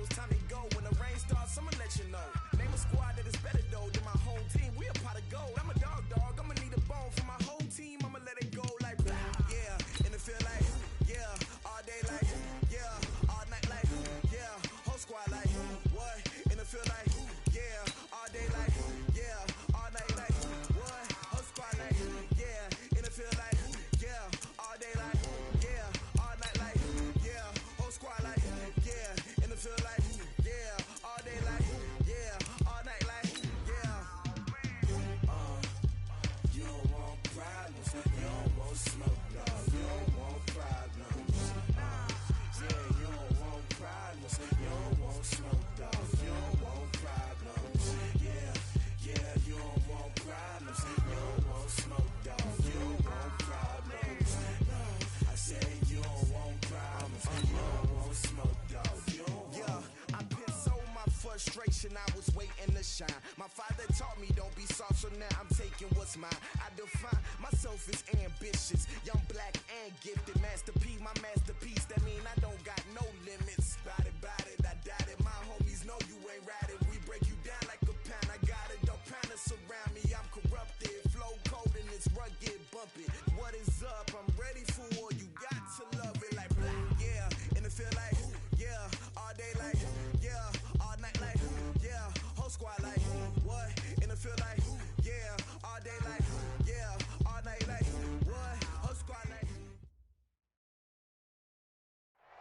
so it's time to go. When the rain starts, I'ma let you know. Name a squad that is better though than my whole team. We a pot of gold. I'm a dog. I'ma need a bone for my whole team. I'ma let it go like yeah. And it feel like yeah. All day like yeah. All night like yeah. Whole squad like what? And it feel like yeah. All day like yeah. All night like what? Whole squad like yeah. And it feel like yeah. All day like yeah. All night like yeah. Whole squad like yeah. And it feel like yeah. All day like yeah. All night like yeah. You don't want problems. You don't want smoke, dog. You don't want problems. Yeah, you don't want problems. You don't want smoke, dog. You don't want problems. Yeah, you don't want problems. You don't want smoke, dog. You don't want problems. No, I said you don't want problems. You don't want smoke, dog. You don't want. Yeah, I pissed so my frustration. I was waiting to shine. My father taught me don't be soft, so now I'm taking what's mine. I define myself as ambitious, young, black, and gifted. Master P, my masterpiece. That mean I don't got no limits. Bout it, I doubt it. My homies know you ain't ratted. We break you down like a pound. I got it, don't pound to surround me. I'm corrupted, flow cold and it's rugged, bumpy. What is up? I'm ready for war. You got to love it like yeah. And it feel like yeah. All day like yeah. All night like yeah. Whole squad like what? And it feel like yeah. All day like yeah. All night like what? Whole squad like.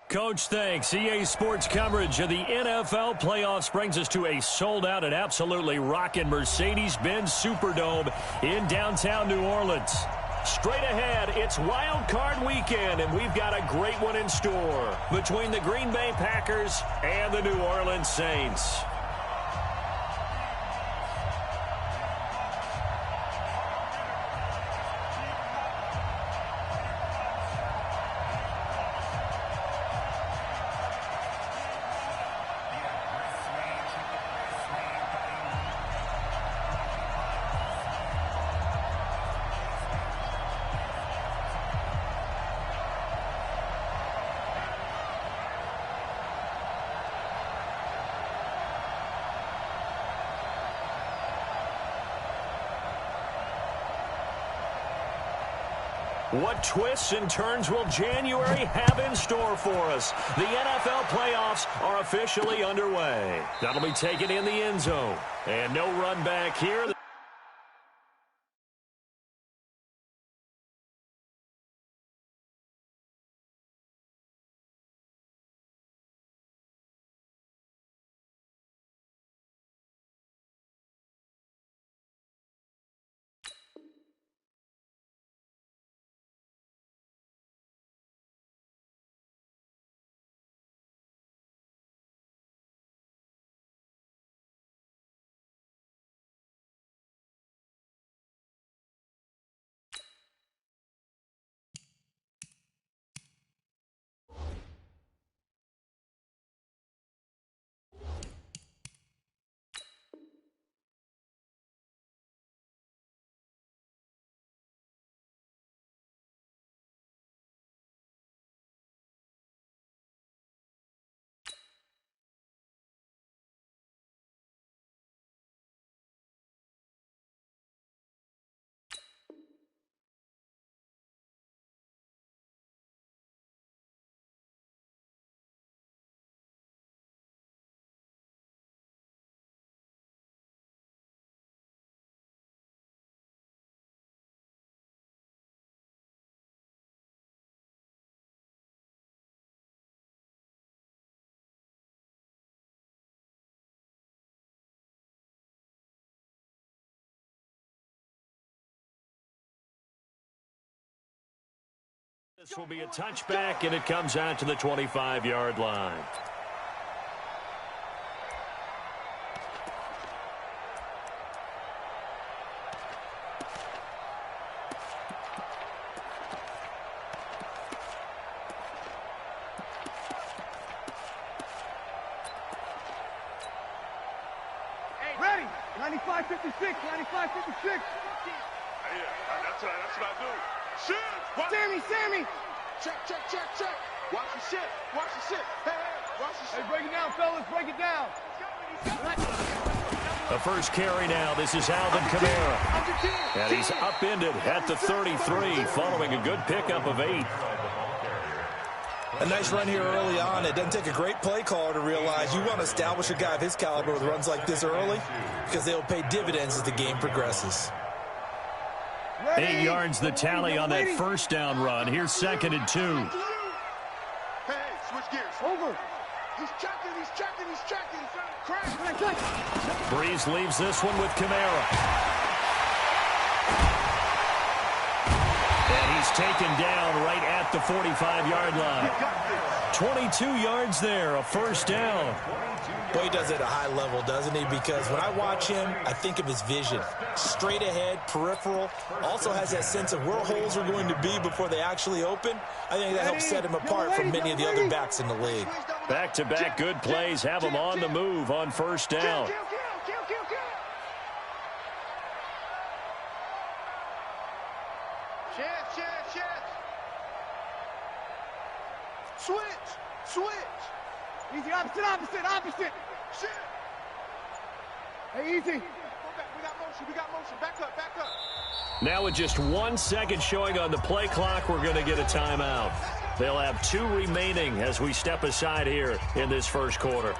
Coach, thanks. EA Sports coverage of the NFL playoffs brings us to a sold-out and absolutely rocking Mercedes-Benz Superdome in downtown New Orleans. Straight ahead, it's Wild Card Weekend, and we've got a great one in store between the Green Bay Packers and the New Orleans Saints. What twists and turns will January have in store for us? The NFL playoffs are officially underway. That'll be taken in the end zone. And no run back here. This will be a touchback, and it comes out to the 25-yard line. Ready, 95-56, 95-56. Yeah, that's what I do. Shit! Sammy! Check. Watch the shit. Hey, Hey, break it down, fellas. Break it down. The first carry now. This is Alvin Kamara. And he's upended at the 33 following a good pickup of 8. A nice run here early on. It doesn't take a great play caller to realize you want to establish a guy of his caliber with runs like this early because they'll pay dividends as the game progresses. 8 yards the tally on that first down run. Here's 2nd and 2. Hey, switch gears. Over. He's checking. Crash. Breeze leaves this one with Kamara. And he's taken down right at the 45-yard line. 22 yards there, a first down. Boy, he does it at a high level, doesn't he? Because when I watch him, I think of his vision. Straight ahead, peripheral. Also has that sense of where holes are going to be before they actually open. I think that helps set him apart from many of the other backs in the league. Back-to-back good plays have him on the move on first down. Switch. Easy, opposite. Shit. Hey, easy. We got motion. Back up. Now with just 1 second showing on the play clock, we're going to get a timeout. They'll have 2 remaining as we step aside here in this first quarter.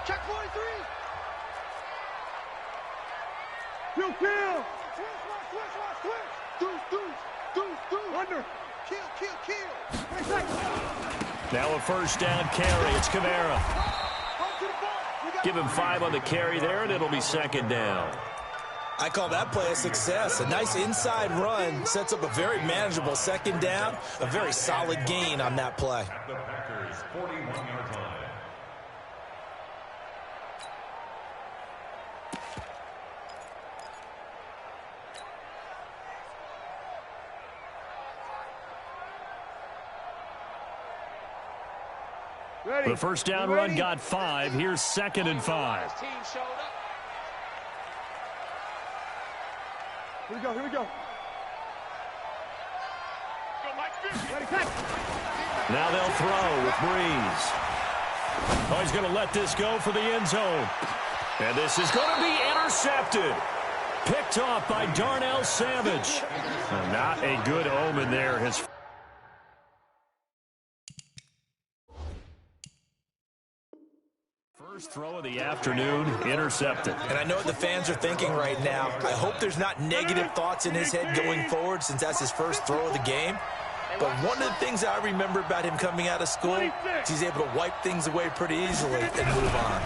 Check 43. Kill. Deuce. Under. Kill. Now a first down carry. It's Kamara. Give him 5 on the carry there, and it'll be 2nd down. I call that play a success. A nice inside run sets up a very manageable 2nd down. A very solid gain on that play. At the Packers' 41-yard line. Ready. The first down run got 5. Here's 2nd and 5. Here we go. Ready, catch. Now they'll throw with Breeze. Oh, he's going to let this go for the end zone. And this is going to be intercepted. Picked off by Darnell Savage. Not a good omen there. His first throw of the afternoon, intercepted. And I know what the fans are thinking right now. I hope there's not negative thoughts in his head going forward since that's his first throw of the game. But one of the things I remember about him coming out of school is he's able to wipe things away pretty easily and move on.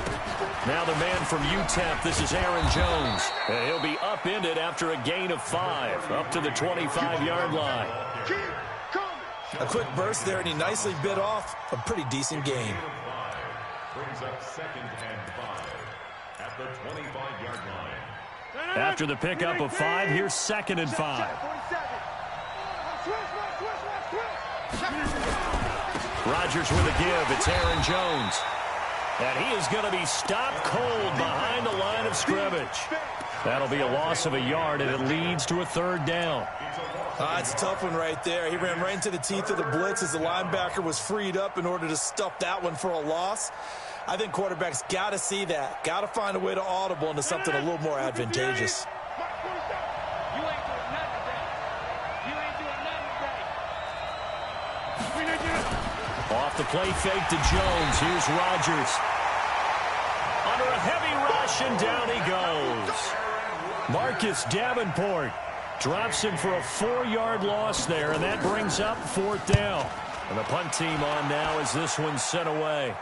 Now the man from UTEP, this is Aaron Jones. And he'll be upended after a gain of 5, up to the 25-yard line. A quick burst there, and he nicely bit off a pretty decent gain. Brings up 2nd and 5 at the 25-yard line. After the pickup of 5, here's 2nd and 5. Rodgers with a give. It's Aaron Jones. And he is going to be stopped cold behind the line of scrimmage. That'll be a loss of a yard, and it leads to a 3rd down. It's a tough one right there. He ran right into the teeth of the blitz as the linebacker was freed up in order to stuff that one for a loss. I think quarterbacks got to see that. Got to find a way to audible into something a little more advantageous. Off the play fake to Jones. Here's Rodgers. Under a heavy rush, and down he goes. Marcus Davenport drops him for a 4-yard loss there, and that brings up 4th down. And the punt team on now as this one's sent away.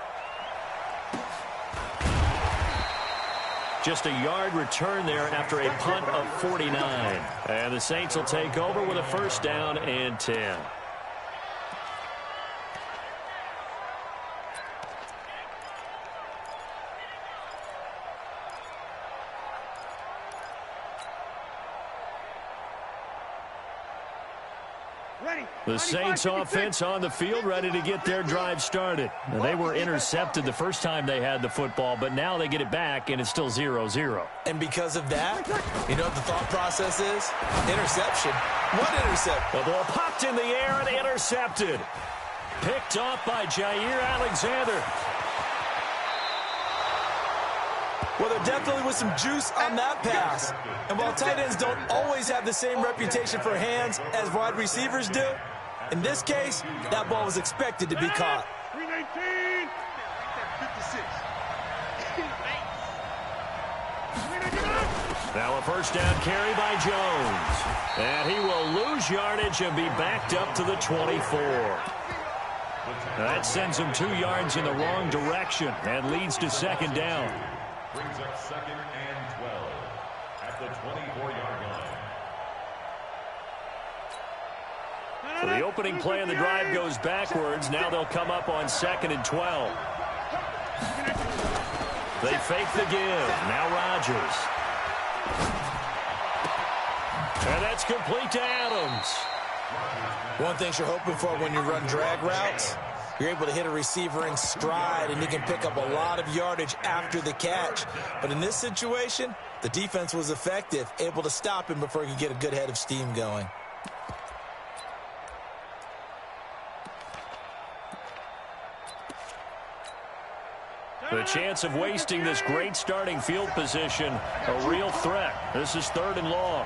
Just a yard return there after a punt of 49. And the Saints will take over with a 1st down and 10. The Saints offense on the field, ready to get their drive started. Now, they were intercepted the first time they had the football, but now they get it back, and it's still 0-0. And because of that, you know what the thought process is? Interception. What interception? The ball popped in the air and intercepted. Picked off by Jair Alexander. Well, there definitely was some juice on that pass. And while tight ends don't always have the same reputation for hands as wide receivers do, in this case, that ball was expected to be caught. 319. 56. Now a first down carry by Jones. And he will lose yardage and be backed up to the 24. That sends him 2 yards in the wrong direction and leads to second down. Brings up 2nd and 12 at the 24-yard line. So the opening play of the drive goes backwards. Now they'll come up on 2nd and 12. They fake the give. Now Rodgers. And that's complete to Adams. One thing you're hoping for when you run drag routes, you're able to hit a receiver in stride, and you can pick up a lot of yardage after the catch. But in this situation, the defense was effective, able to stop him before he could get a good head of steam going. The chance of wasting this great starting field position, a real threat. This is 3rd and long.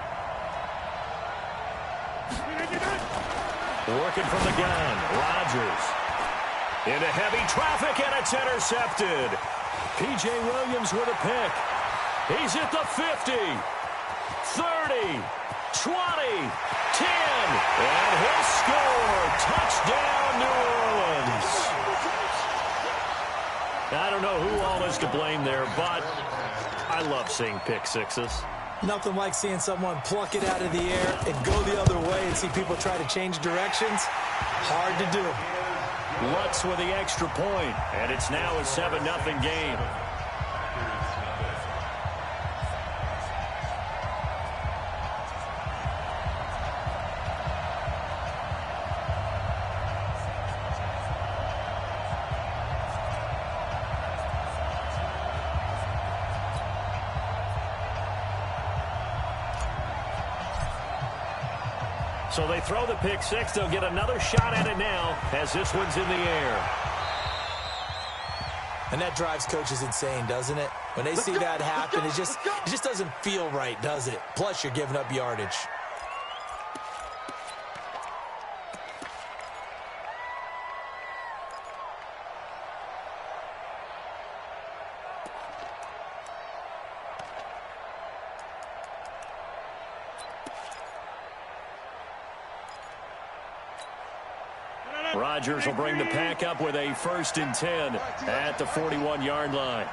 Working from the gun, Rodgers. Into heavy traffic, and it's intercepted. P.J. Williams with a pick. He's at the 50, 30, 20, 10, and he'll score. Touchdown, New Orleans. I don't know who all is to blame there, but I love seeing pick sixes. Nothing like seeing someone pluck it out of the air and go the other way and see people try to change directions. Hard to do. Lutz with the extra point, and it's now a 7-0 game. So they throw the pick six. They'll get another shot at it now as this one's in the air. And that drives coaches insane, doesn't it? When they see that happen, it just doesn't feel right, does it? Plus, you're giving up yardage. Rodgers will bring the pack up with a 1st and 10 at the 41-yard line.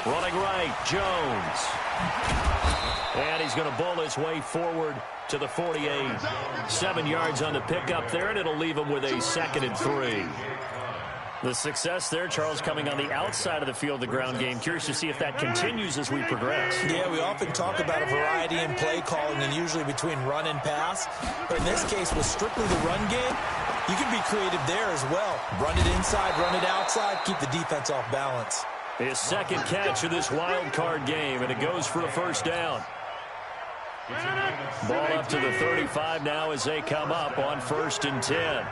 Running right, Jones. And he's going to bull his way forward to the 48. 7 yards on the pickup there, and it'll leave him with a 2nd and 3. The success there, Charles, coming on the outside of the field, the ground game. Curious to see if that continues as we progress. Yeah, we often talk about a variety in play calling and usually between run and pass. But in this case, with strictly the run game, you can be creative there as well. Run it inside, run it outside, keep the defense off balance. His 2nd catch of this wild card game, and it goes for a 1st down. Ball up to the 35 now as they come up on 1st and 10.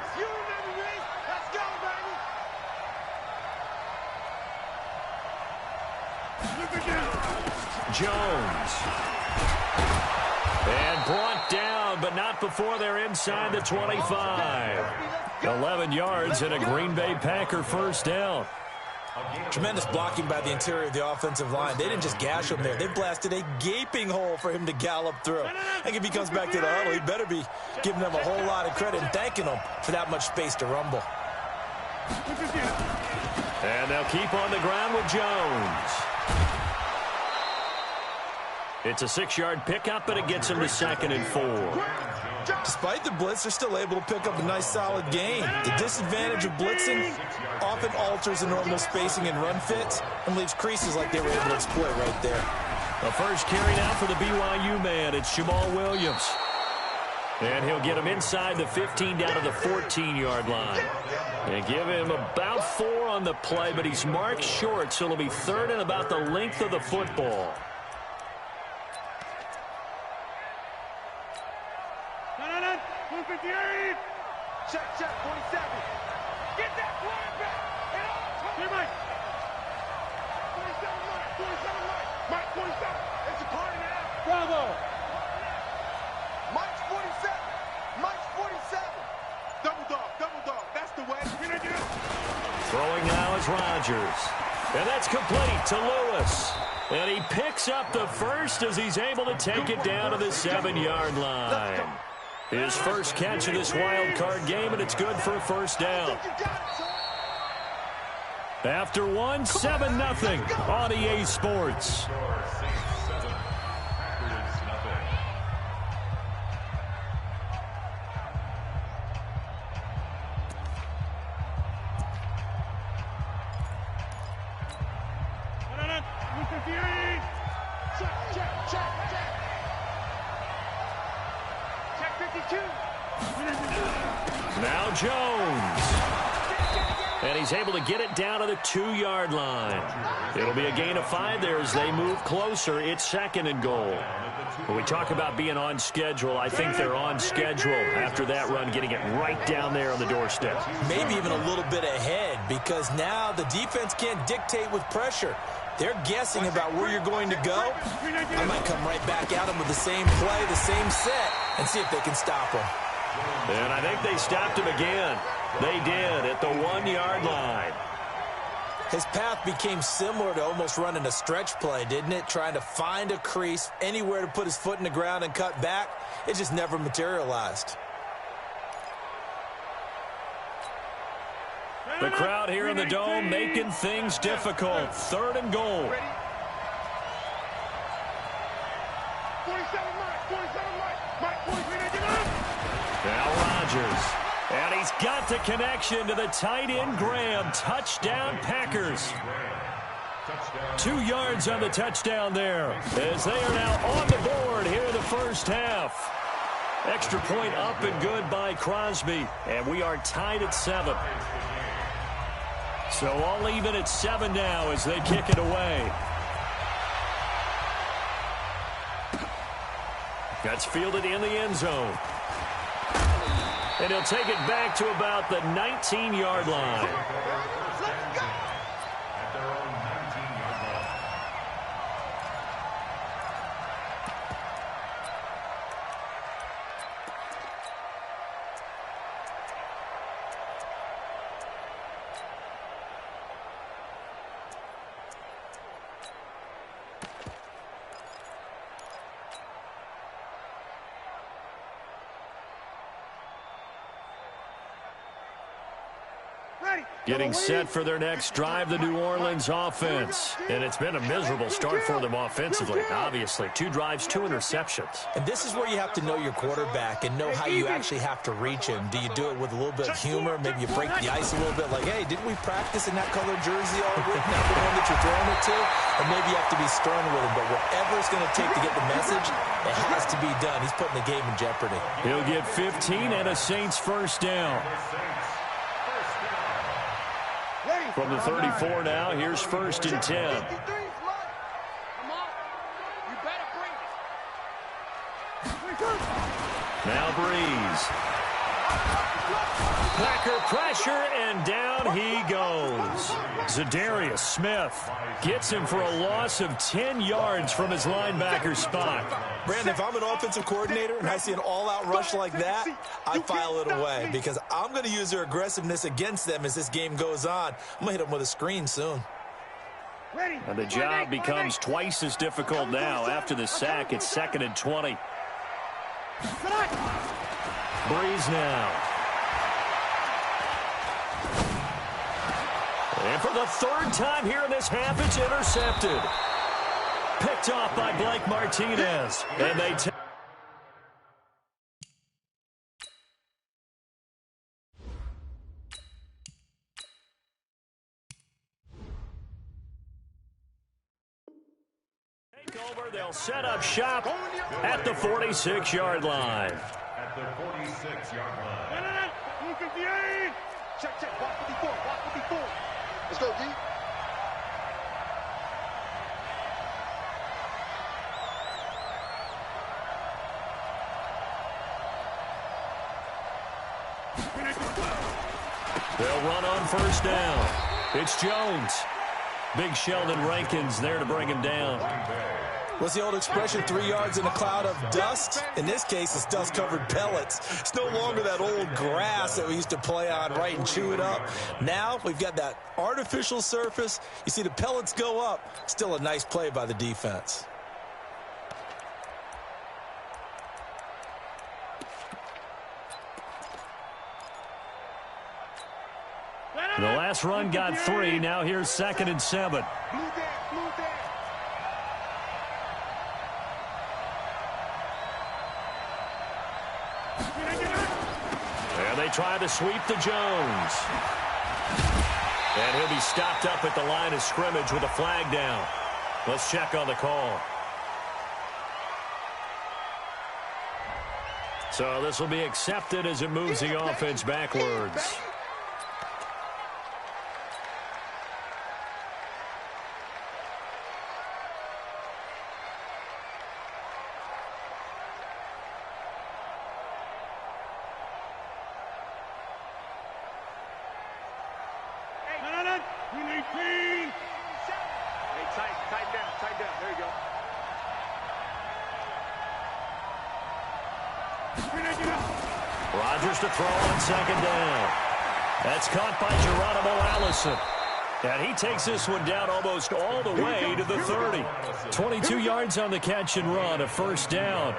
Jones. And brought down, but not before they're inside the 25. 11 yards and a Green Bay Packer 1st down. Tremendous blocking by the interior of the offensive line. They didn't just gash him there. They blasted a gaping hole for him to gallop through. I think if he comes back to the huddle, he better be giving them a whole lot of credit and thanking them for that much space to rumble. And they'll keep on the ground with Jones. It's a 6-yard pickup, but it gets him to 2nd and 4. Despite the blitz, they're still able to pick up a nice, solid gain. The disadvantage of blitzing often alters the normal spacing and run fits and leaves creases like they were able to exploit right there. The first carry now for the BYU man. It's Jamal Williams. And he'll get him inside the 15 down to the 14-yard line. And give him about 4 on the play, but he's marked short, so it'll be third and about the length of the football. Check, 47. Get that quarterback. And all time. 47, Mike, 47. It's a party now. Bravo. Mike's 47. Mike's 47. Double dog. That's the way. Throwing now is Rodgers. And that's complete to Lewis. And he picks up the first as he's able to take it down to the 7-yard line. His first catch of this wild card game, and it's good for a first down. After one, 7-0 on EA Sports. Now Jones. And he's able to get it down to the 2-yard line. It'll be a gain of 5 there as they move closer. It's 2nd and goal. When we talk about being on schedule, I think they're on schedule after that run, getting it right down there on the doorstep. Maybe even a little bit ahead, because now the defense can't dictate with pressure. They're guessing about where you're going to go. I might come right back at them with the same play, the same set, and see if they can stop them. And I think they stopped him again. They did at the 1-yard line. His path became similar to almost running a stretch play, didn't it? Trying to find a crease, anywhere to put his foot in the ground and cut back. It just never materialized. The crowd here in the Dome making things difficult. 3rd and goal. 47 Mike. Now Rodgers. And he's got the connection to the tight end Graham. Touchdown Packers. 2 yards on the touchdown there as they are now on the board here in the first half. Extra point up and good by Crosby. And we are tied at 7. So all even at 7 now as they kick it away. That's fielded in the end zone. And he'll take it back to about the 19-yard line. Getting set for their next drive, the New Orleans offense. And it's been a miserable start for them offensively, obviously. 2 drives, 2 interceptions. And this is where you have to know your quarterback and know how you actually have to reach him. Do you do it with a little bit of humor? Maybe you break the ice a little bit like, hey, didn't we practice in that color jersey all week, not the one that you're throwing it to? Or maybe you have to be stern with him. But whatever it's going to take to get the message, it has to be done. He's putting the game in jeopardy. He'll get 15 and a Saints first down. From the 34 now, here's 1st and 10. Now Breeze. Packer pressure, and down he goes. Zadarius Smith gets him for a loss of 10 yards from his linebacker spot. Brandon, if I'm an offensive coordinator and I see an all-out rush like that, I file it away because I'm going to use their aggressiveness against them as this game goes on. I'm going to hit them with a screen soon. And the job becomes twice as difficult now after the sack. It's 2nd and 20. Breeze now. And for the 3rd time here in this half, it's intercepted. Picked off by Blake Martinez. And they Back over. They'll set up shop at the 46-yard line. At the 46-yard line. 158. Check, check. Block 54. Block 54. Let's go, D. They'll run on first down. It's Jones. Big Sheldon Rankins there to bring him down. What's the old expression, 3 yards in a cloud of dust? In this case, it's dust-covered pellets. It's no longer that old grass that we used to play on, right, and chew it up. Now we've got that artificial surface. You see the pellets go up. Still a nice play by the defense. The last run got 3. Now here's 2nd and 7. And they try to sweep to Jones. And he'll be stopped up at the line of scrimmage with a flag down. Let's check on the call. So this will be accepted as it moves the offense backwards. Rodgers to throw on 2nd down. That's caught by Geronimo Allison. And he takes this one down almost all the way to the 30. 22 yards on the catch and run, a first down.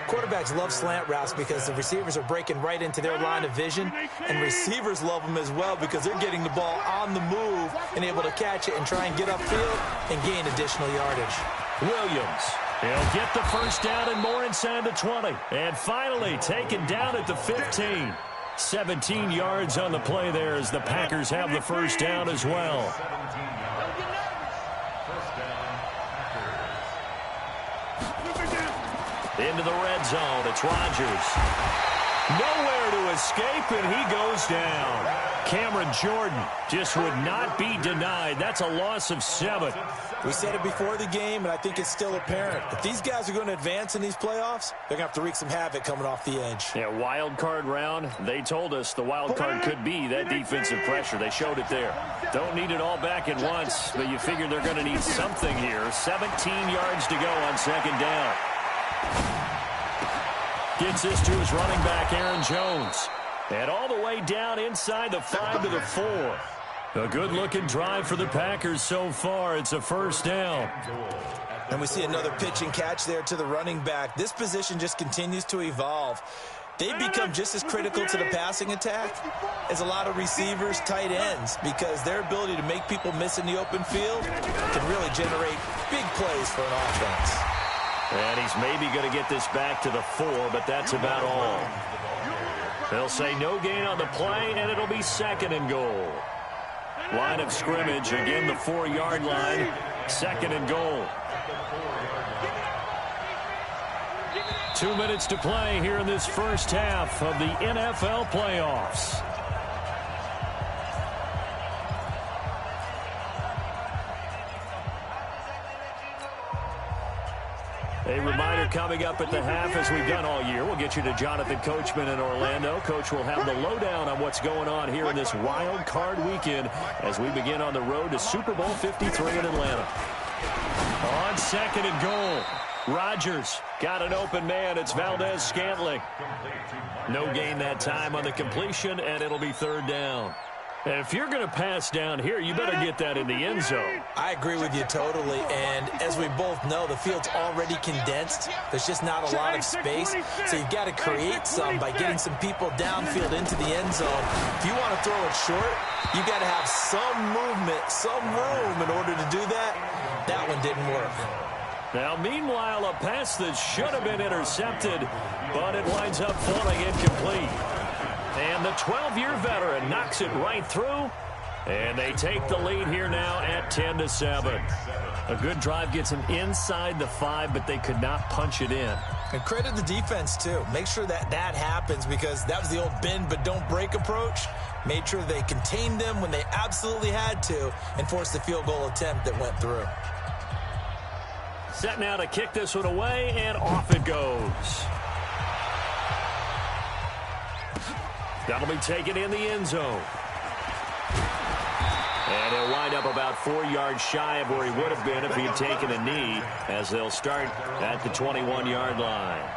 Quarterbacks love slant routes because the receivers are breaking right into their line of vision, and receivers love them as well because they're getting the ball on the move and able to catch it and try and get upfield and gain additional yardage. Williams, he'll get the first down and more inside the 20. And finally taken down at the 15. 17 yards on the play there as the Packers have the first down as well. Into the red zone, it's Rodgers. Nowhere to escape, and he goes down. Cameron Jordan just would not be denied. That's a loss of 7. We said it before the game, and I think it's still apparent. If these guys are going to advance in these playoffs, they're going to have to wreak some havoc coming off the edge. Yeah, wild card round. They told us the wild card could be that defensive pressure. They showed it there. Don't need it all back at once, but you figure they're going to need something here. 17 yards to go on 2nd down. Gets this to his running back, Aaron Jones. And all the way down inside the 5 to the 4. A good-looking drive for the Packers so far. It's a first down. And we see another pitch and catch there to the running back. This position just continues to evolve. They've become just as critical to the passing attack as a lot of receivers, tight ends, because their ability to make people miss in the open field can really generate big plays for an offense. And he's maybe going to get this back to the 4, but that's about all. They'll say no gain on the play, and it'll be 2nd and goal. Line of scrimmage, again the 4-yard line, 2nd and goal. 2 minutes to play here in this first half of the NFL playoffs. A reminder coming up at the half, as we've done all year. We'll get you to Jonathan Coachman in Orlando. Coach will have the lowdown on what's going on here in this wild card weekend as we begin on the road to Super Bowl 53 in Atlanta. On 2nd and goal, Rodgers got an open man. It's Valdez-Scantling. No gain that time on the completion, and it'll be 3rd down. And if you're going to pass down here, you better get that in the end zone. I agree with you totally, and as we both know, the field's already condensed. There's just not a lot of space, so you've got to create some by getting some people downfield into the end zone. If you want to throw it short, you've got to have some movement, some room in order to do that. That one didn't work. Now, meanwhile, a pass that should have been intercepted, but it winds up falling incomplete. And the 12-year veteran knocks it right through, and they take the lead here now at 10-7. A good drive gets them inside the 5, but they could not punch it in. And credit the defense, too. Make sure that happens, because that was the old bend but don't break approach. Made sure they contained them when they absolutely had to and forced the field goal attempt that went through. Set now to kick this one away, and off it goes. That'll be taken in the end zone. And he'll wind up about 4 yards shy of where he would have been if he had taken a knee, as they'll start at the 21-yard line.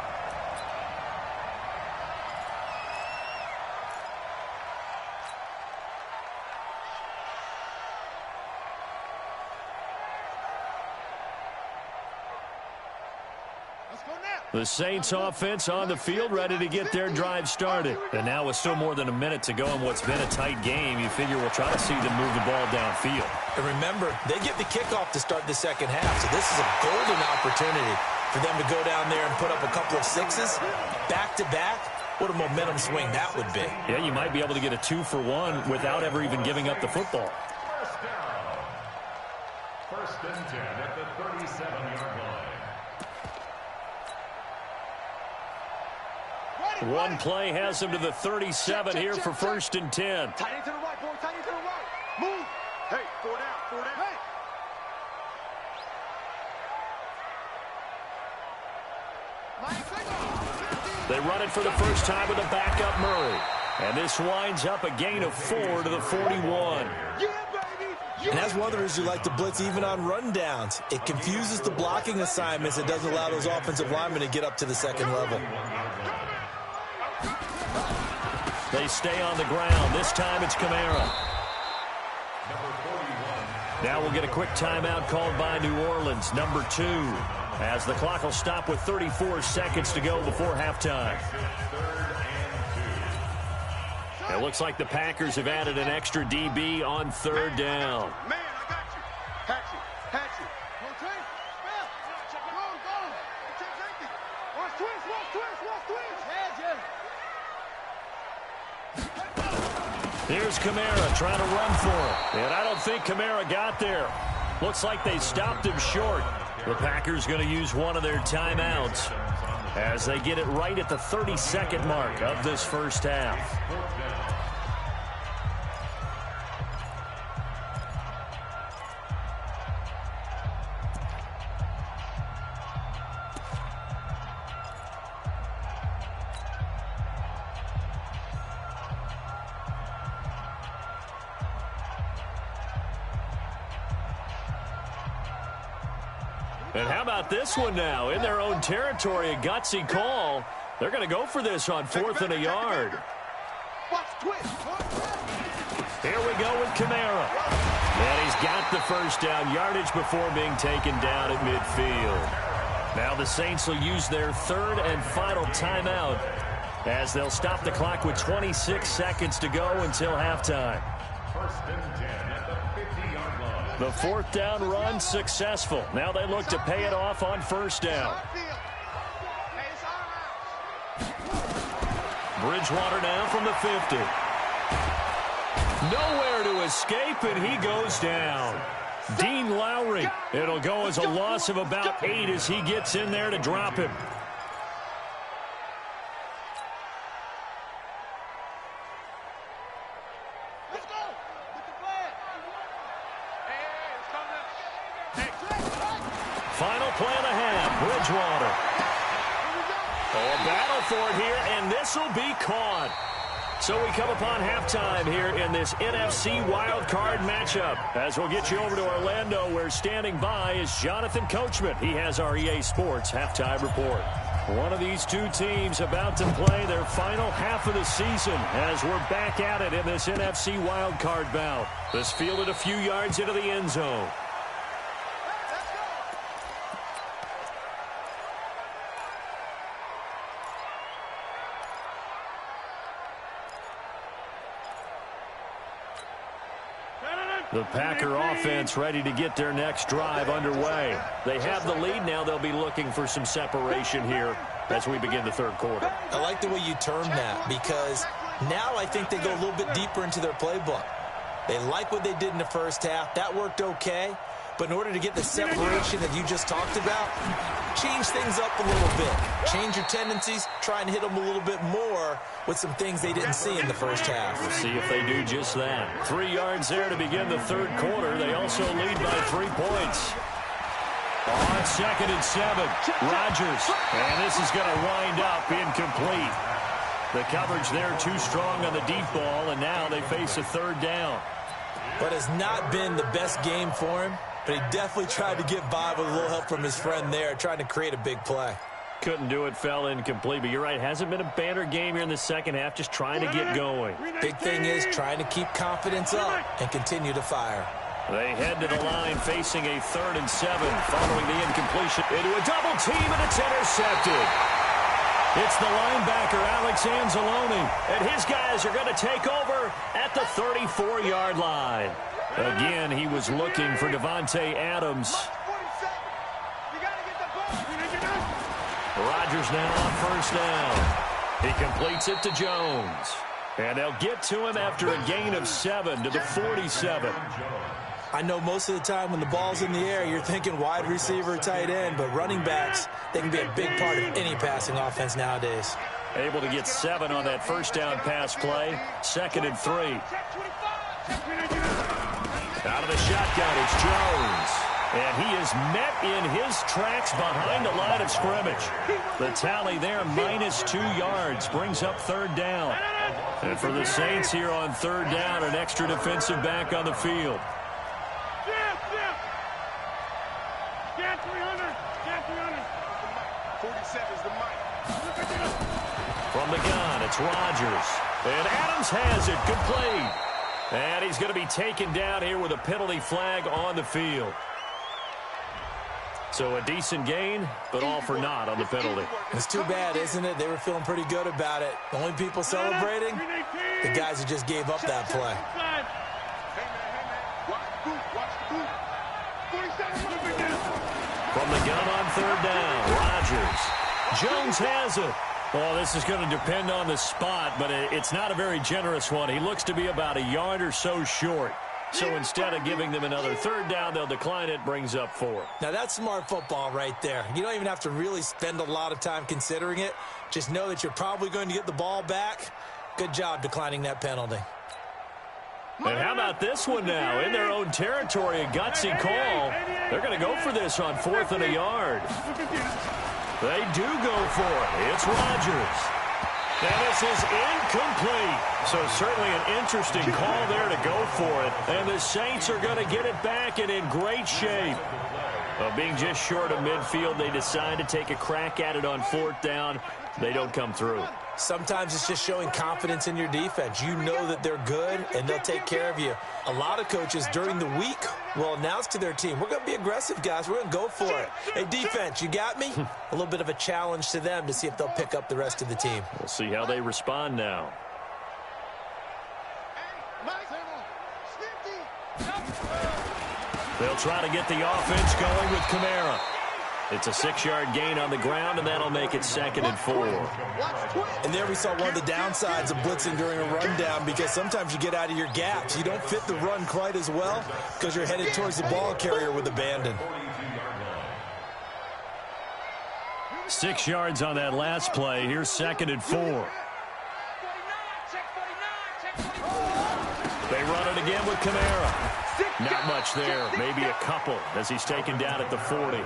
The Saints offense on the field, ready to get their drive started. And now with still more than a minute to go in what's been a tight game, you figure we'll try to see them move the ball downfield. And remember, they get the kickoff to start the second half, so this is a golden opportunity for them to go down there and put up a couple of sixes back-to-back. What a momentum swing that would be. Yeah, you might be able to get a 2-for-1 without ever even giving up the football. First and 10 at the 37-yard line. One play has him to the 37 here for first and 10. Tight end to the right, boy. Tight end to the right. Move. Hey, 4 down. 4 down. Hey. They run it for the first time with a backup Murray. And this winds up a gain of 4 to the 41. Yeah, baby. Yeah. And that's one of the reasons you like to blitz even on rundowns. It confuses the blocking assignments. It doesn't allow those offensive linemen to get up to the second level. They stay on the ground. This time it's Kamara. Now we'll get a quick timeout called by New Orleans, number 2, as the clock will stop with 34 seconds to go before halftime. It looks like the Packers have added an extra DB on third down. Man, I got you. Hatchet. Hatchet. Watch twist. Watch twist. Watch twist. Head, Here's Kamara trying to run for it. And I don't think Kamara got there. Looks like they stopped him short. The Packers going to use one of their timeouts as they get it right at the 32nd mark of this first half. And how about this one now? In their own territory, a gutsy call. They're going to go for this on 4th and a yard. Watch twist. Here we go with Kamara. And he's got the first down yardage before being taken down at midfield. Now the Saints will use their third and final timeout as they'll stop the clock with 26 seconds to go until halftime. First and 10 at the 50-yard line. The 4th down run successful. Now they look to pay it off on first down. Bridgewater now from the 50. Nowhere to escape, and he goes down. Dean Lowry. It'll go as a loss of about 8 as he gets in there to drop him. Final play of the half, Bridgewater. Oh, a battle for it here, and this will be caught. So we come upon halftime here in this NFC Wild Card matchup. As we'll get you over to Orlando, where standing by is Jonathan Coachman. He has our EA Sports halftime report. One of these two teams about to play their final half of the season as we're back at it in this NFC Wild Card bout. This fielded a few yards into the end zone. The Packer offense ready to get their next drive underway. They have the lead now. They'll be looking for some separation here as we begin the third quarter. I like the way you term that, because now I think they go a little bit deeper into their playbook. They like what they did in the first half. That worked okay. But in order to get the separation that you just talked about, change things up a little bit. Change your tendencies, try and hit them a little bit more with some things they didn't see in the first half. We'll see if they do just that. 3 yards there to begin the third quarter. They also lead by 3 points. On 2nd and 7, Rodgers. And this is going to wind up incomplete. The coverage there too strong on the deep ball, and now they face a 3rd down. But it's not been the best game for him, but he definitely tried to get by with a little help from his friend there, trying to create a big play. Couldn't do it, fell incomplete, but you're right, hasn't been a banner game here in the second half, just trying to get going. Big thing is trying to keep confidence up and continue to fire. They head to the line facing a 3rd and 7 following the incompletion into a double team, and it's intercepted. It's the linebacker, Alex Anzalone, and his guys are going to take over at the 34-yard line. Again, he was looking for Davante Adams. Rodgers now on 1st down. He completes it to Jones. And they'll get to him after a gain of 7 to the 47. I know most of the time when the ball's in the air, you're thinking wide receiver, tight end, but running backs, they can be a big part of any passing offense nowadays. Able to get 7 on that 1st down pass play. 2nd and 3. Out of the shotgun, it's Jones. And he is met in his tracks behind the line of scrimmage. The tally there, -2 yards, brings up 3rd down. And for the Saints here on 3rd down, an extra defensive back on the field. Scan 300. Scan 300. 47's the mic. From the gun, it's Rodgers. And Adams has it complete. And he's going to be taken down here with a penalty flag on the field. So a decent gain, but all for naught on the penalty. It's too bad, isn't it? They were feeling pretty good about it. The only people celebrating, the guys who just gave up that play. From the gun on 3rd down, Rodgers. Jones has it. Well, this is going to depend on the spot, but it's not a very generous one. He looks to be about a yard or so short. So instead of giving them another 3rd down, they'll decline it, brings up 4. Now, that's smart football right there. You don't even have to really spend a lot of time considering it. Just know that you're probably going to get the ball back. Good job declining that penalty. And how about this one now? In their own territory, a gutsy call. They're going to go for this on 4th and a yard. They do go for it. It's Rodgers. And this is incomplete. So certainly an interesting call there to go for it. And the Saints are going to get it back and in great shape. Being just short of midfield, they decide to take a crack at it on 4th down. They don't come through. Sometimes it's just showing confidence in your defense. You know that they're good, and they'll take care of you. A lot of coaches during the week will announce to their team, we're going to be aggressive, guys. We're going to go for it. Hey, defense, you got me? A little bit of a challenge to them to see if they'll pick up the rest of the team. We'll see how they respond now. They'll try to get the offense going with Kamara. It's a 6-yard gain on the ground, and that'll make it 2nd and 4. And there we saw one of the downsides of blitzing during a rundown, because sometimes you get out of your gaps. You don't fit the run quite as well because you're headed towards the ball carrier with abandon. 6 yards on that last play. Here's 2nd and 4. They run it again with Kamara. Not much there, maybe a couple as he's taken down at the 40.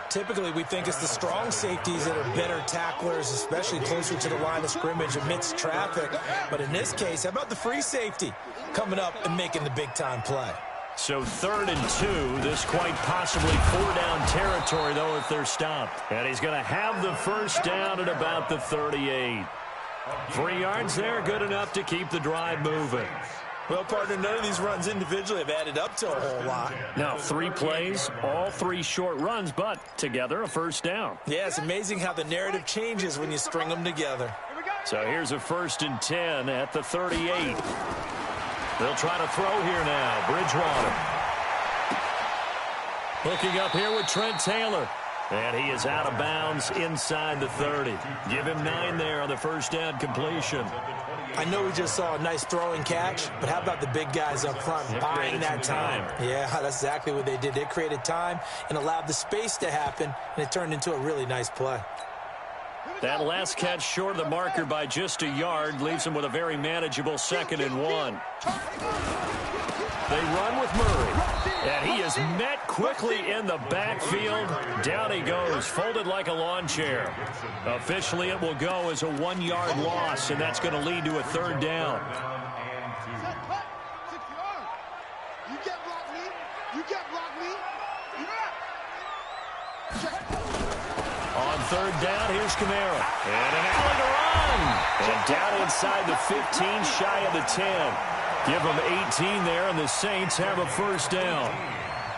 Typically, we think it's the strong safeties that are better tacklers, especially closer to the line of scrimmage amidst traffic. But in this case, how about the free safety coming up and making the big-time play? So 3rd and 2, this quite possibly 4-down territory, though, if they're stopped. And he's going to have the 1st down at about the 38. 3 yards there, good enough to keep the drive moving. Well, partner, none of these runs individually have added up to a whole lot. Now, 3 plays, all 3 short runs, but together a 1st down. Yeah, it's amazing how the narrative changes when you string them together. So here's a 1st and 10 at the 38. They'll try to throw here now. Bridgewater. Looking up here with Trent Taylor. And he is out of bounds inside the 30. Give him 9 there on the first down completion. I know we just saw a nice throwing catch, but how about the big guys up front buying that time? Yeah, that's exactly what they did. They created time and allowed the space to happen, and it turned into a really nice play. That last catch short of the marker by just a yard leaves him with a very manageable 2nd and 1. They run with Murray, and he is met quickly in the backfield. Down he goes, folded like a lawn chair. Officially, it will go as a 1-yard loss, and that's going to lead to a 3rd down. You get block me. You get block me. On 3rd down, here's Camara. And an alley to run. And down inside the 15, shy of the 10. Give them 18 there, and the Saints have a 1st down.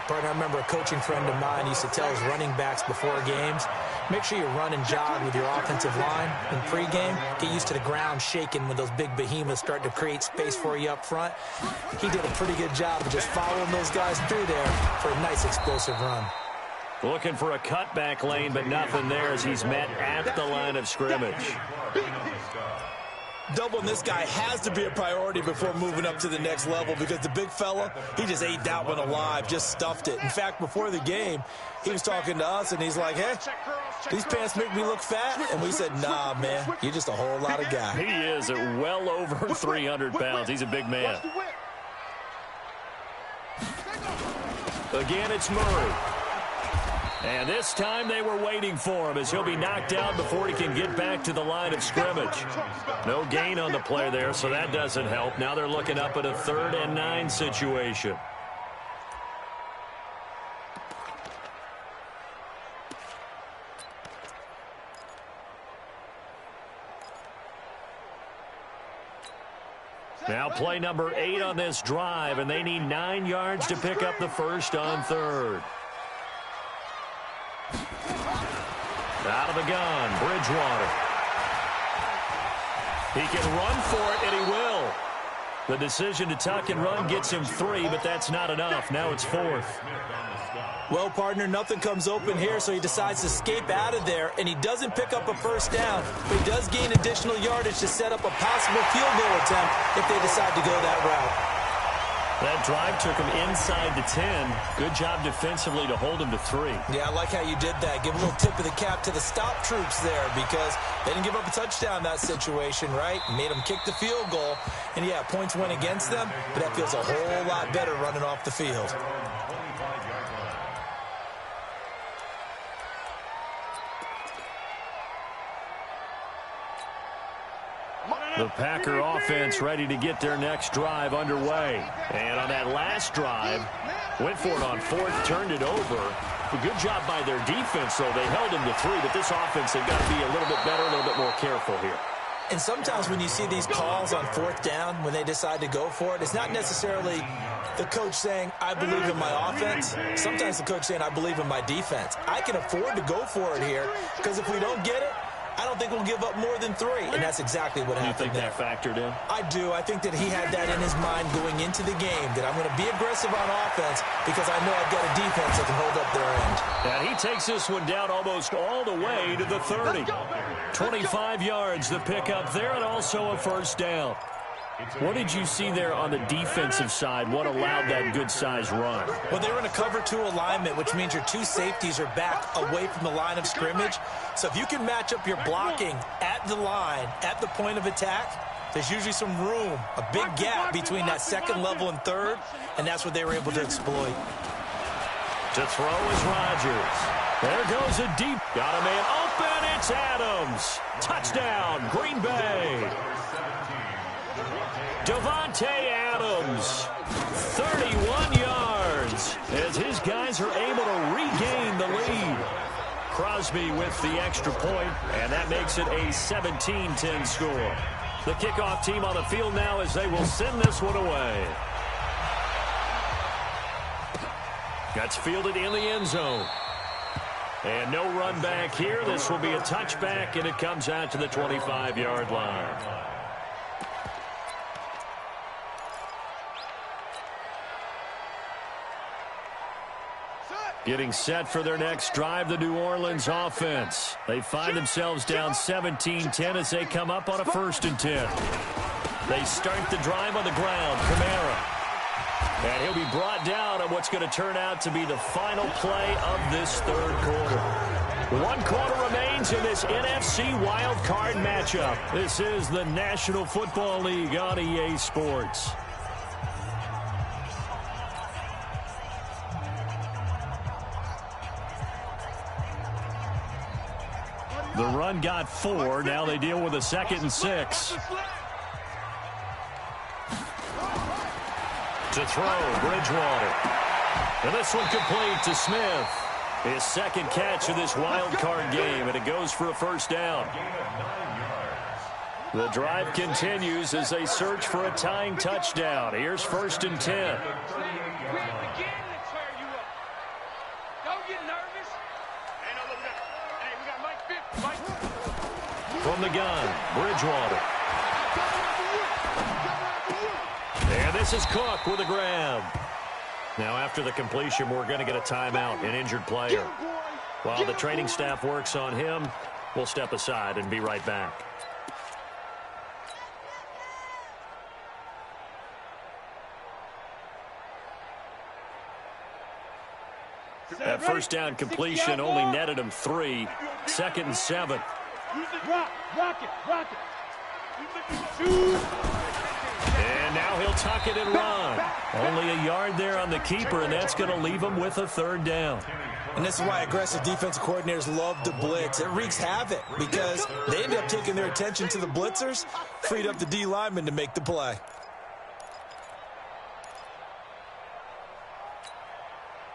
Partner, I remember a coaching friend of mine used to tell his running backs before games, make sure you run and jog with your offensive line in pregame. Get used to the ground shaking when those big behemoths start to create space for you up front. He did a pretty good job of just following those guys through there for a nice explosive run. Looking for a cutback lane, but nothing there as he's met at the line of scrimmage. Doubling this guy has to be a priority before moving up to the next level because the big fella, he just ate that one alive, just stuffed it. In fact, before the game, he was talking to us, and he's like, hey, these pants make me look fat? And we said, nah, man, you're just a whole lot of guy. He is at well over 300 pounds. He's a big man. Again, it's Murray. And this time they were waiting for him as he'll be knocked out before he can get back to the line of scrimmage. No gain on the play there, so that doesn't help. Now they're looking up at a 3rd and 9 situation. Now play number 8 on this drive, and they need 9 yards to pick up the 1st on 3rd. Out of the gun, Bridgewater. He can run for it, and he will. The decision to tuck and run gets him 3, but that's not enough. Now it's 4th. Well, partner, nothing comes open here, so he decides to escape out of there, and he doesn't pick up a 1st down, but he does gain additional yardage to set up a possible field goal attempt if they decide to go that route. That drive took him inside the 10. Good job defensively to hold him to 3. Yeah, I like how you did that. Give a little tip of the cap to the stop troops there because they didn't give up a touchdown in that situation, right? Made them kick the field goal. And, yeah, points went against them, but that feels a whole lot better running off the field. The Packer offense ready to get their next drive underway. And on that last drive, went for it on 4th, turned it over. A good job by their defense, though. They held him to 3, but this offense, they've got to be a little bit better, a little bit more careful here. And sometimes when you see these calls on 4th down, when they decide to go for it, it's not necessarily the coach saying, I believe in my offense. Sometimes the coach saying, I believe in my defense. I can afford to go for it here because if we don't get it, I don't think we'll give up more than 3, and that's exactly what happened there. You think that factored in? I do. I think that he had that in his mind going into the game, that I'm going to be aggressive on offense because I know I've got a defense that can hold up their end. And he takes this one down almost all the way to the 30. 25 yards the pickup there, and also a 1st down. What did you see there on the defensive side? What allowed that good-sized run? Well, they were in a cover 2 alignment, which means your 2 safeties are back away from the line of scrimmage. So if you can match up your blocking at the line, at the point of attack, there's usually some room, a big gap between that 2nd level and 3rd, and that's what they were able to exploit. To throw is Rodgers. There goes a deep. Got a man open. It's Adams. Touchdown, Green Bay. Davante Adams, 31 yards, as his guys are able to regain the lead. Crosby with the extra point, and that makes it a 17-10 score. The kickoff team on the field now as they will send this one away. That's fielded in the end zone. And no run back here. This will be a touchback, and it comes out to the 25-yard line. Set. Getting set for their next drive, the New Orleans offense. They find themselves down 17-10 as they come up on a 1st and 10. They start the drive on the ground. Kamara. And he'll be brought down on what's going to turn out to be the final play of this 3rd quarter. 1 quarter remains in this NFC Wild Card matchup. This is the National Football League on EA Sports. The run got 4. Now they deal with a 2nd and 6. To throw, Bridgewater. And this one complete to Smith. His 2nd catch of this wild card game, and it goes for a 1st down. The drive continues as they search for a tying touchdown. Here's 1st and 10. From the gun, Bridgewater. And this is Cook with a grab. Now after the completion, we're going to get a timeout, an injured player. While the training staff works on him, we'll step aside and be right back. That 1st down completion only netted him 3. 2nd and 7. Rock it. And now he'll tuck it and run. Only a yard there on the keeper, and that's going to leave him with a 3rd down. And this is why aggressive defensive coordinators love to blitz. It wreaks havoc because they end up taking their attention to the blitzers, freed up the D lineman to make the play.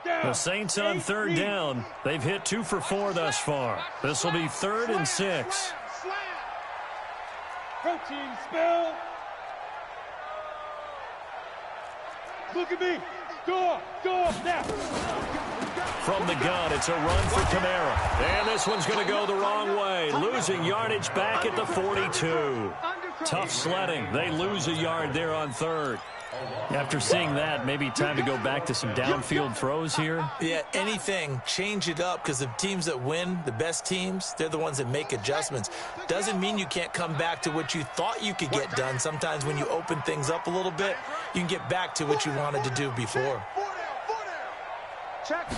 The Saints on 3rd down. They've hit 2 for 4 thus far. This will be 3rd and 6. Protein spill. Look at me. Go now. From the gun, it's a run for Kamara. And this one's going to go the wrong way. Losing yardage back at the 42. Tough sledding. They lose a yard there on 3rd. After seeing that, maybe time to go back to some downfield throws here. Yeah, anything. Change it up because the teams that win, the best teams, they're the ones that make adjustments. Doesn't mean you can't come back to what you thought you could get done. Sometimes when you open things up a little bit, you can get back to what you wanted to do before. Check.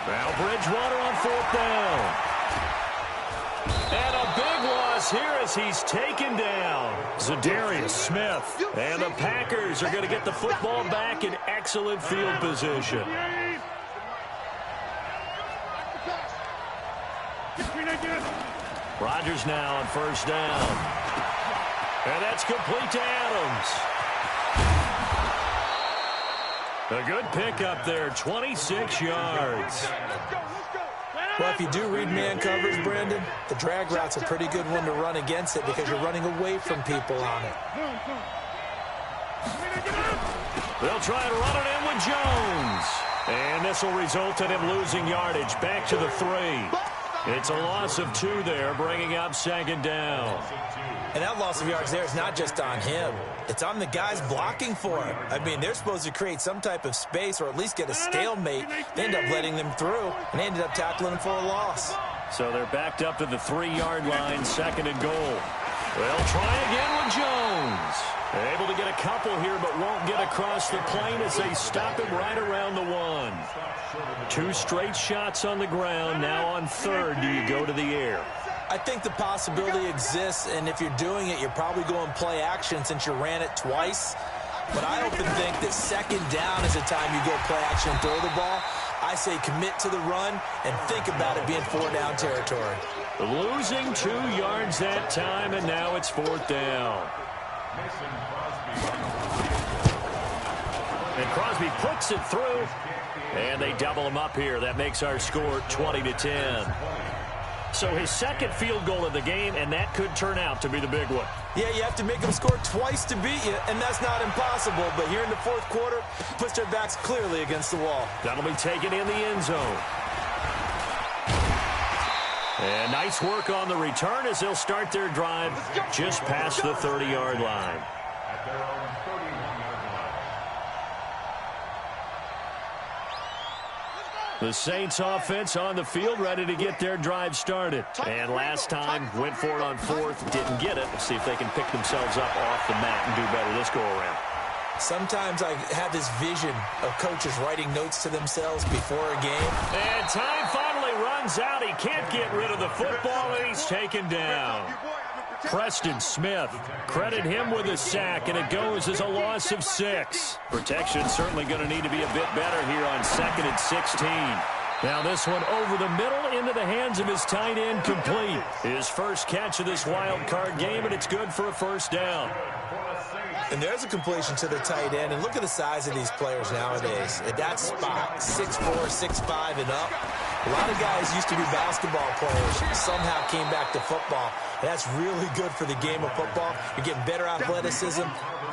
Now Bridgewater on 4th down. And a big loss here as he's taken down. Zadarius Smith. And the Packers are going to get the football back in excellent field position. Rodgers now on 1st down. And that's complete to Adams. A good pickup there, 26 yards. Well, if you do read man coverage, Brandon, the drag route's a pretty good one to run against it because you're running away from people on it. They'll try and run it in with Jones. And this will result in him losing yardage back to the 3. It's a loss of 2 there, bringing up 2nd down. And that loss of yards there is not just on him. It's on the guys blocking for him. I mean, they're supposed to create some type of space or at least get a stalemate. They end up letting them through, and they ended up tackling them for a loss. So they're backed up to the 3-yard line, 2nd and goal. They'll try again with Jones. Able to get a couple here, but won't get across the plane as they stop him right around the 1. 2 straight shots on the ground. Now on 3rd, do you go to the air? I think the possibility exists, and if you're doing it, you're probably going play action since you ran it twice. But I often think that 2nd down is the time you go play action and throw the ball. I say commit to the run and think about it being 4-down territory. Losing 2 yards that time, and now it's 4th down. And Crosby puts it through, and they double him up here. That makes our score 20-10. So his 2nd field goal of the game, and that could turn out to be the big one. Yeah, you have to make them score twice to beat you, and that's not impossible. But here in the 4th quarter, puts their backs clearly against the wall. That'll be taken in the end zone. And nice work on the return as they'll start their drive just past the 30-yard line. At their own 31-yard line. The Saints offense on the field, ready to get their drive started. And last time, went for it on fourth, didn't get it. Let's see if they can pick themselves up off the mat and do better this go-around. Sometimes I have this vision of coaches writing notes to themselves before a game. And time finally runs out. He can't get rid of the football, and he's taken down. Preston Smith, credit him with a sack, and it goes as a loss of 6. Protection certainly going to need to be a bit better here on 2nd and 16. Now this one over the middle into the hands of his tight end, complete. His first catch of this wild card game, and it's good for a first down. And there's a completion to the tight end. And look at the size of these players nowadays. At that spot, 6'4", 6'5", and up. A lot of guys used to be basketball players, somehow came back to football. And that's really good for the game of football. You're getting better athleticism,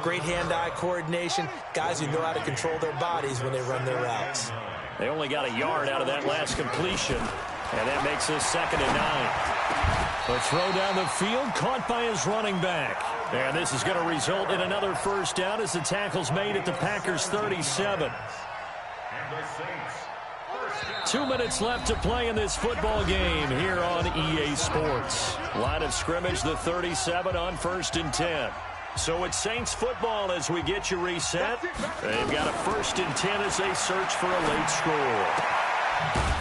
great hand-eye coordination, guys who know how to control their bodies when they run their routes. They only got a yard out of that last completion, and that makes us 2nd and 9. A throw down the field, caught by his running back. And this is going to result in another first down as the tackle's made at the Packers' 37. 2 minutes left to play in this football game here on EA Sports. Line of scrimmage, the 37 on 1st and 10. So it's Saints football as we get you reset. They've got a 1st and 10 as they search for a late score.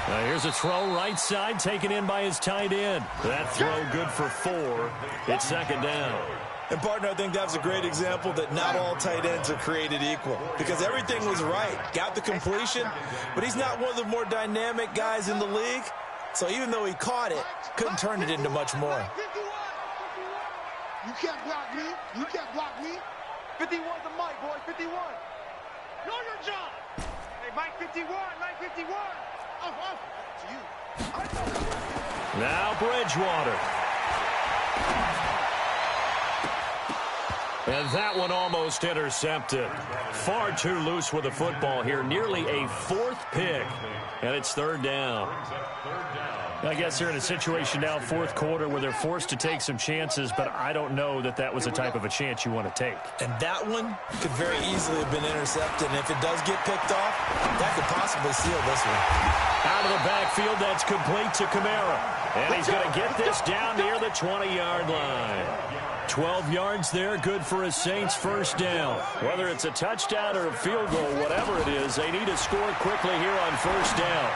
Now here's a throw right side taken in by his tight end. That throw good for 4. It's 2nd down. And, partner, I think that was a great example that not all tight ends are created equal because everything was right. Got the completion, but he's not one of the more dynamic guys in the league. So even though he caught it, couldn't turn it into much more. You can't block me. You can't block me. 51's the mic, boy. 51. Know your job. Hey, Mike 51. Mike 51. To you. Now Bridgewater. And that one almost intercepted. Far too loose with the football here. Nearly a 4th pick. And it's 3rd down. I guess they're in a situation now, 4th quarter, where they're forced to take some chances, but I don't know that that was the type of a chance you want to take. And that one could very easily have been intercepted. And if it does get picked off, that could possibly seal this one. Out of the backfield, that's complete to Kamara. And he's going to get this down near the 20-yard line. 12 yards there, good for a Saints first down. Whether it's a touchdown or a field goal, whatever it is, they need to score quickly here on first down.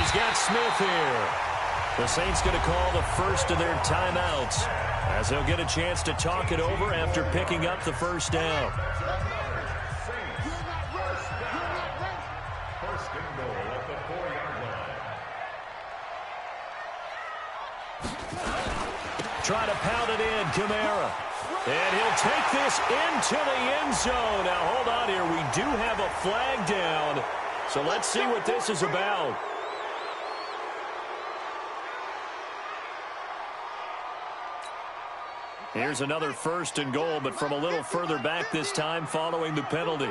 He's got Smith here. The Saints going to call the first of their timeouts as they'll get a chance to talk it over after picking up the first down. First and goal at the 4-yard line. Try to pound it in, Kamara. And he'll take this into the end zone. Now, hold on here. We do have a flag down. So let's see what this is about. Here's another 1st and goal, but from a little further back this time following the penalty.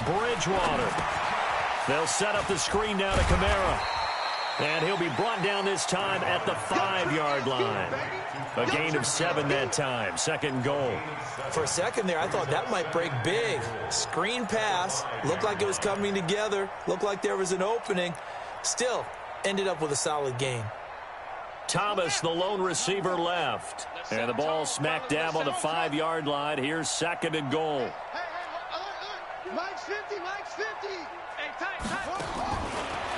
Bridgewater. They'll set up the screen now to Kamara. And he'll be brought down this time at the 5-yard line. A gain of 7 that time. 2nd goal. For a second there, I thought that might break big. Screen pass. Looked like it was coming together. Looked like there was an opening. Still, ended up with a solid gain. Thomas, the lone receiver, left. And the ball smack dab on the 5-yard line. Here's 2nd and goal. Mike's 50. Mike's 50. Hey, tight.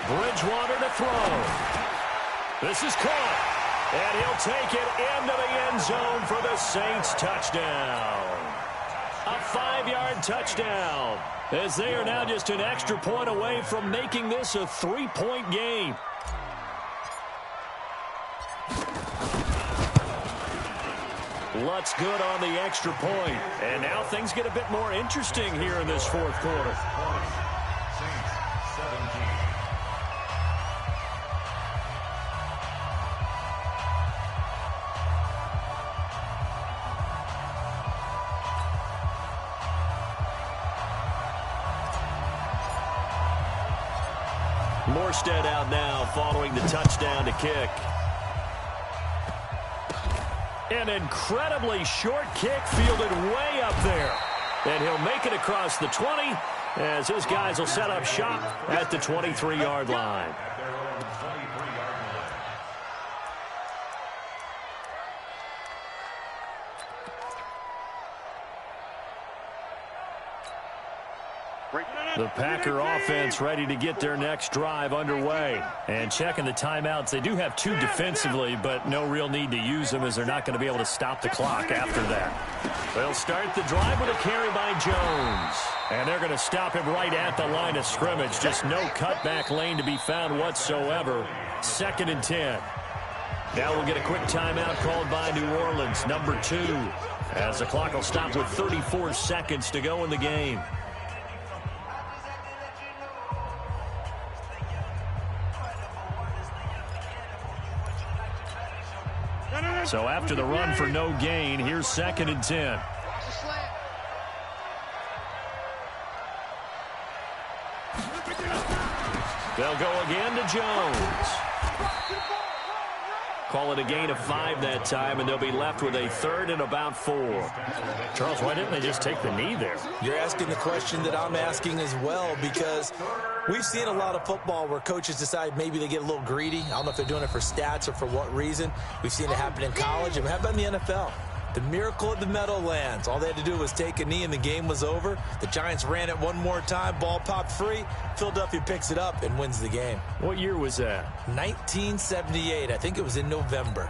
Bridgewater to throw. This is caught. And he'll take it into the end zone for the Saints touchdown. A 5-yard touchdown. As they are now just an extra point away from making this a 3-point game. Lutz good on the extra point. And now things get a bit more interesting here in this 4th quarter. Saints 17. Morstead out now following the touchdown to kick. An incredibly short kick fielded way up there. And he'll make it across the 20 as his guys will set up shop at the 23-yard line. The Packer offense ready to get their next drive underway. And checking the timeouts, they do have 2 defensively, but no real need to use them as they're not going to be able to stop the clock after that. They'll start the drive with a carry by Jones. And they're going to stop him right at the line of scrimmage. Just no cutback lane to be found whatsoever. 2nd and 10. Now we'll get a quick timeout called by New Orleans, number 2, as the clock will stop with 34 seconds to go in the game. So after the run for no gain, here's 2nd and 10. They'll go again to Jones. Call it a gain of 5 that time, and they'll be left with a 3rd and about 4. Charles, why didn't they just take the knee there? You're asking the question that I'm asking as well, because we've seen a lot of football where coaches decide maybe they get a little greedy. I don't know if they're doing it for stats or for what reason. We've seen it happen in college, and how about in the NFL? The miracle of the Meadowlands. All they had to do was take a knee, and the game was over. The Giants ran it one more time. Ball popped free. Philadelphia picks it up and wins the game. What year was that? 1978. I think it was in November.